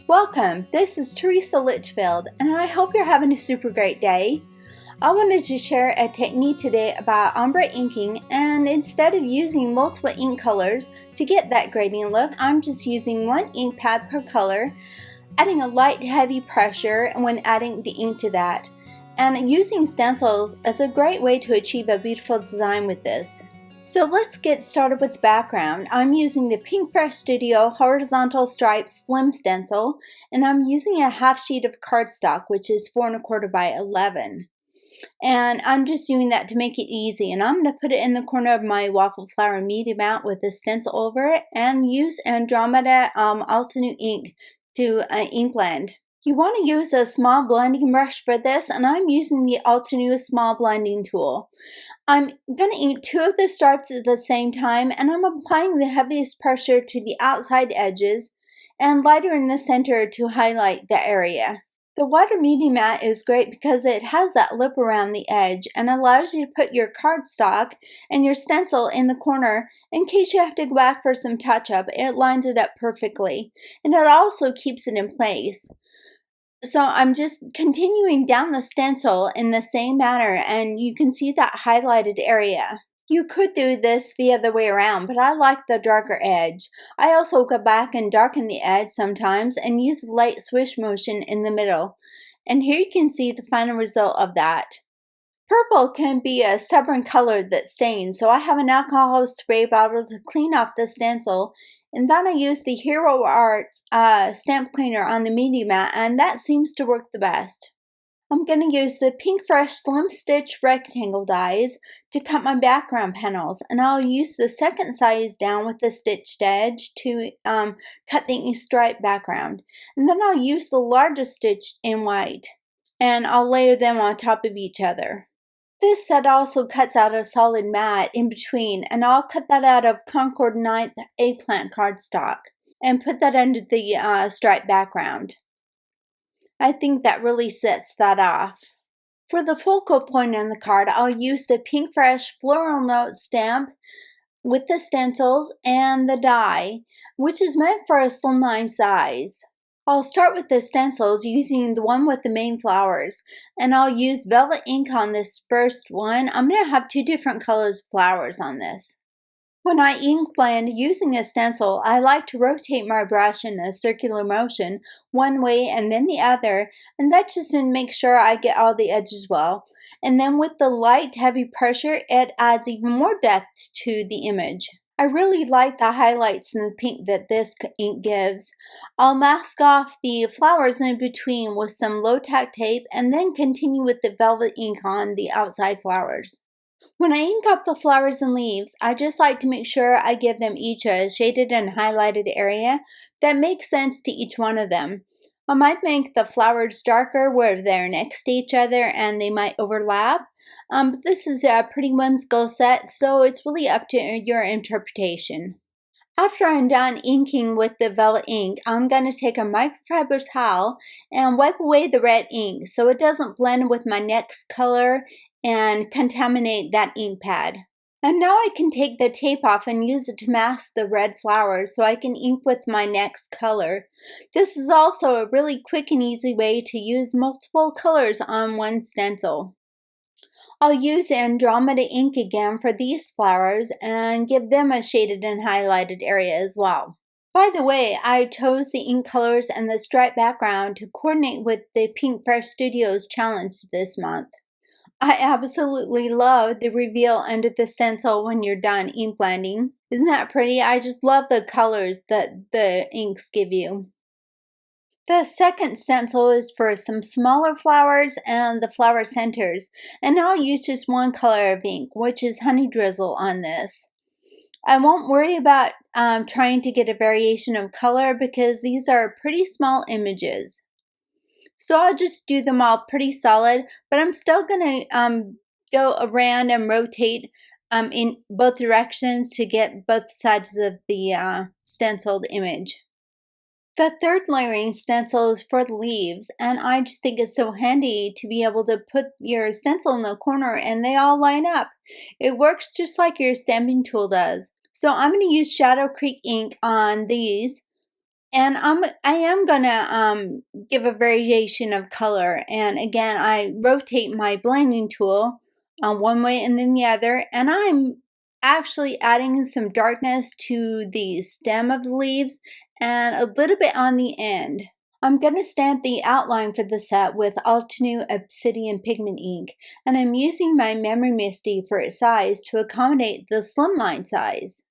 Welcome, this is Teresa Litchfield, and I hope you're having a super great day. I wanted to share a technique today about ombre inking, and instead of using multiple ink colors to get that gradient look, I'm just using one ink pad per color, adding a light heavy pressure when adding the ink to that. And using stencils is a great way to achieve a beautiful design with this. So let's get started with the background. I'm using the PinkFresh Studio Horizontal Stripe Slim Stencil, and I'm using a half sheet of cardstock, which is 4 1/4 by 11. And I'm just doing that to make it easy. And I'm going to put it in the corner of my waffle flower medium out with a stencil over it, and use Andromeda Crisp ink to ink blend. You want to use a small blending brush for this, and I'm using the Altenew small blending tool. I'm going to ink 2 of the stripes at the same time, and I'm applying the heaviest pressure to the outside edges and lighter in the center to highlight the area. The water medium mat is great because it has that lip around the edge and allows you to put your cardstock and your stencil in the corner in case you have to go back for some touch-up. It lines it up perfectly, and it also keeps it in place. So I'm just continuing down the stencil in the same manner, and you can see that highlighted area. You could do this the other way around, but I like the darker edge. I also go back and darken the edge sometimes and use a light swish motion in the middle. And here you can see the final result of that. Purple can be a stubborn color that stains, so I have an alcohol spray bottle to clean off the stencil, and then I use the Hero Arts stamp cleaner on the medium mat, and that seems to work the best. I'm going to use the PinkFresh Slim Stitch rectangle dies to cut my background panels, and I'll use the second size down with the stitched edge to cut the stripe background. And then I'll use the largest stitch in white, and I'll layer them on top of each other. This set also cuts out a solid mat in between, and I'll cut that out of Concord 9th eggplant cardstock and put that under the stripe background. I think that really sets that off. For the focal point on the card, I'll use the PinkFresh Floral Note stamp with the stencils and the die, which is meant for a slimline size. I'll start with the stencils using the one with the main flowers, and I'll use velvet ink on this first one. I'm going to have 2 different colors of flowers on this. When I ink blend using a stencil, I like to rotate my brush in a circular motion, one way and then the other, and that's just to make sure I get all the edges well. And then with the light heavy pressure, it adds even more depth to the image. I really like the highlights and the pink that this ink gives. I'll mask off the flowers in between with some low-tack tape and then continue with the velvet ink on the outside flowers. When I ink up the flowers and leaves, I just like to make sure I give them each a shaded and highlighted area that makes sense to each one of them. I might make the flowers darker where they're next to each other and they might overlap. But this is a pretty whimsical set, so it's really up to your interpretation. After I'm done inking with the velvet ink, I'm going to take a microfiber towel and wipe away the red ink so it doesn't blend with my next color and contaminate that ink pad. And now I can take the tape off and use it to mask the red flowers so I can ink with my next color. This is also a really quick and easy way to use multiple colors on one stencil. I'll use Andromeda ink again for these flowers and give them a shaded and highlighted area as well. By the way, I chose the ink colors and the stripe background to coordinate with the PinkFresh Studios challenge this month. I absolutely love the reveal under the stencil when you're done ink blending. Isn't that pretty? I just love the colors that the inks give you. The second stencil is for some smaller flowers and the flower centers, and I'll use just one color of ink, which is Honey Drizzle on this. I won't worry about trying to get a variation of color because these are pretty small images. So I'll just do them all pretty solid, but I'm still going to go around and rotate in both directions to get both sides of the stenciled image. The third layering stencil is for the leaves, and I just think it's so handy to be able to put your stencil in the corner and they all line up. It works just like your stamping tool does. So I'm going to use Shadow Creek ink on these, And I am gonna give a variation of color. And again, I rotate my blending tool one way and then the other, and I'm actually adding some darkness to the stem of the leaves and a little bit on the end. I'm going to stamp the outline for the set with Altenew Obsidian Pigment Ink, and I'm using my Memory Misty for its size to accommodate the slimline size.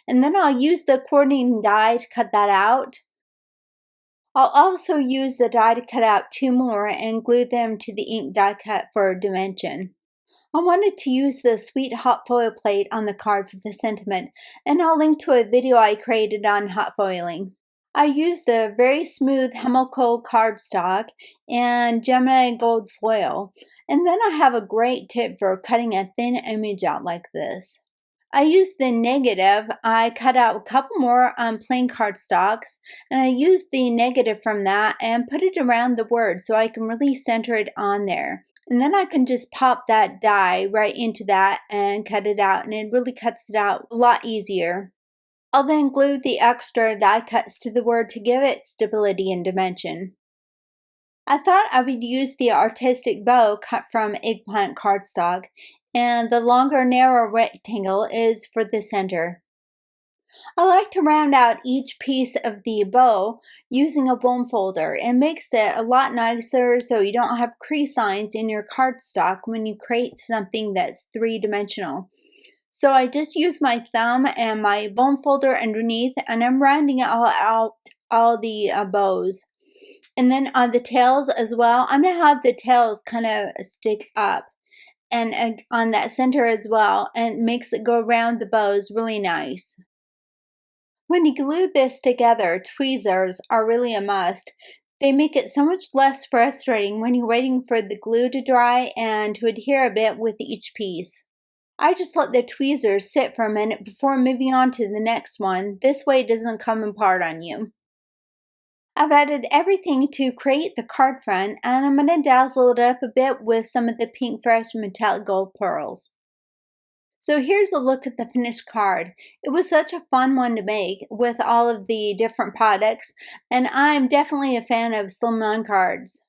And then I'll use the coordinating die to cut that out. I'll also use the die to cut out 2 more and glue them to the ink die cut for dimension. I wanted to use the Sweet Hot Foil plate on the card for the sentiment, and I'll link to a video I created on hot foiling. I used the very smooth Hemmelkohl cardstock and Gemini gold foil, and then I have a great tip for cutting a thin image out like this. I used the negative. I cut out a couple more plain cardstocks, and I used the negative from that and put it around the word so I can really center it on there. And then I can just pop that die right into that and cut it out, and it really cuts it out a lot easier. I'll then glue the extra die cuts to the word to give it stability and dimension. I thought I would use the artistic bow cut from eggplant cardstock, and the longer narrow rectangle is for the center. I like to round out each piece of the bow using a bone folder. It makes it a lot nicer so you don't have crease lines in your cardstock when you create something that's three-dimensional. So I just use my thumb and my bone folder underneath, and I'm rounding out all the bows. And then on the tails as well, I'm going to have the tails kind of stick up and on that center as well, and it makes it go around the bows really nice. When you glue this together, tweezers are really a must. They make it so much less frustrating when you're waiting for the glue to dry and to adhere a bit with each piece. I just let the tweezers sit for a minute before moving on to the next one. This way it doesn't come apart on you. I've added everything to create the card front, and I'm going to dazzle it up a bit with some of the PinkFresh metallic gold pearls. So here's a look at the finished card. It was such a fun one to make with all of the different products, and I'm definitely a fan of slimline cards.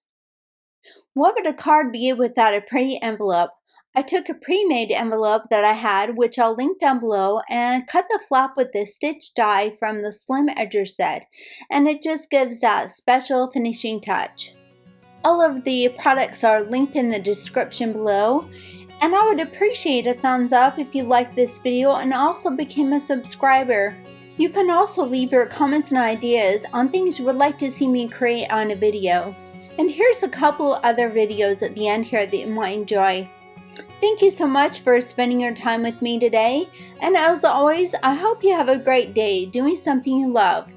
What would a card be without a pretty envelope? I took a pre-made envelope that I had, which I'll link down below, and cut the flap with the stitch die from the Slim Edger set, and it just gives that special finishing touch. All of the products are linked in the description below, and I would appreciate a thumbs up if you liked this video and also became a subscriber. You can also leave your comments and ideas on things you would like to see me create on a video. And here's a couple other videos at the end here that you might enjoy. Thank you so much for spending your time with me today, and as always, I hope you have a great day doing something you love.